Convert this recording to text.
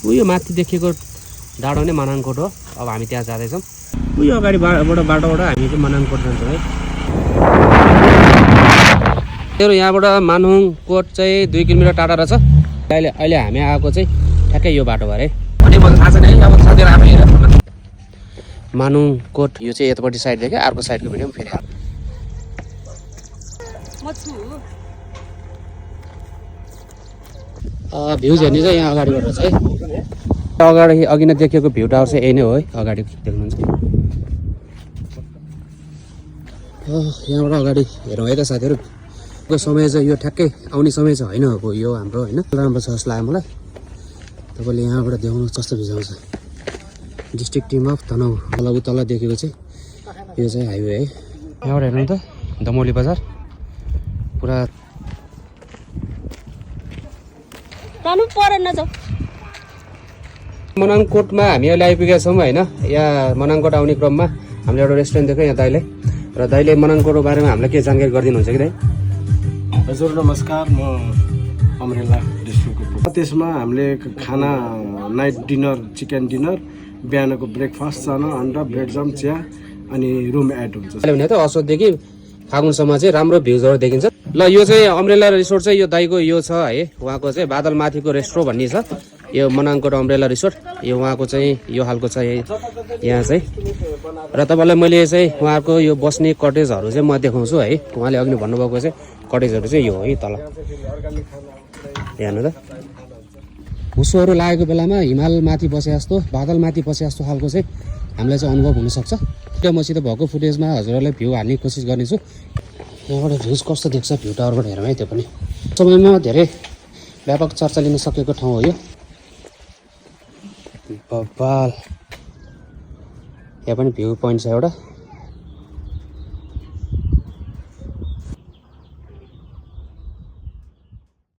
उयो माथि देखिएको डाँडो नै मनाङकोट हो। अब हामी त्यहाँ जाँदैछौँ। उयो अगाडिबाट बाटोबाट हामी चाहिँ मनाङकोट जान्छौँ है। यहाँबाट मनाङकोट चाहिँ 2 किलोमिटर टाढा रहेछ। अहिले हामी आएको चाहिँ ठ्याक्कै यो बाटो भएर है। अनि मलाई थाहा छैन है, अब साथीहरू आफै हेर। मनाङकोट यो चाहिँ यतापट्टि साइड देखियो, अर्को साइडको भिडियो पनि फेरि भ्यूज हेर्ने चाहिँ यहाँ अगाडिबाट छ है। अगाडि अघि नै देखेको भ्यू टावर चाहिँ यही नै हो है, अगाडि देख्नुहुन्छ। यहाँबाट अगाडि हेरौँ है त साथीहरू। को समय चाहिँ यो ठ्याक्कै आउने समय चाहिँ होइन हो यो हाम्रो होइन। राम्रो छ जस्तो लाग्यो मलाई। तपाईँले यहाँबाट देखाउनु कस्तो भिजाउँछ। डिस्ट्रिक्ट टिम अफ तनहुँ मलाई उतल देखेको चाहिँ यो चाहिँ हाइवे है। यहाँबाट हेर्नु त दमौली बजार पुरा मनाङकोटमा हामी अहिले आइपुगेका छौँ होइन। यहाँ मनाङकोट आउने क्रममा हामीले एउटा रेस्टुरेन्ट देख्यौँ यहाँ दाइले। र दाइले मनाङकोटको बारेमा हामीलाई के जानकारी गरिदिनुहुन्छ कि दाइ? हजुर नमस्कार, म अमरेला डिस्ट्रिक्टको। त्यसमा हामीले खाना नाइट डिनर चिकन डिनर, बिहानको ब्रेकफास्ट सानो अन्डा ब्रेड जाम चिया अनि रुम एड हुन्छ। अहिले भने त असोजदेखि फागुनसम्म चाहिँ राम्रो भ्यूजहरू देखिन्छ। ल यो चाहिँ अमरेला रिसोर्ट चाहिँ यो दाइको यो छ है। उहाँको चाहिँ बादल माथिको रेस्ट्रो भन्ने छ यो मनाङकोट अमरेला रिसोर्ट। यो उहाँको चाहिँ यो खालको छ यहाँ चाहिँ। र तपाईँलाई मैले चाहिँ उहाँको यो बस्ने कटेजहरू चाहिँ म देखाउँछु है। उहाँले अघि भन्नुभएको चाहिँ कटेजहरू चाहिँ यो है तल हेर्नु त। हुसोहरू लागेको बेलामा हिमाल माथि बसे जस्तो बादल माथि बसे जस्तो खालको चाहिँ हामीलाई चाहिँ अनुभव हुनसक्छ। त्यो मसित भएको फुटेजमा हजुरहरूलाई भ्यू हाल्ने कोसिस गर्नेछु। यहाँबाट भ्यूज कस्तो देख्छ भ्यू टावरबाट हेरौँ है। त्यो पनि समयमा धेरै व्यापक चर्चा लिन सकेको ठाउँ हो यो। बब्बाल यहाँ पनि भ्यू पोइन्ट छ एउटा।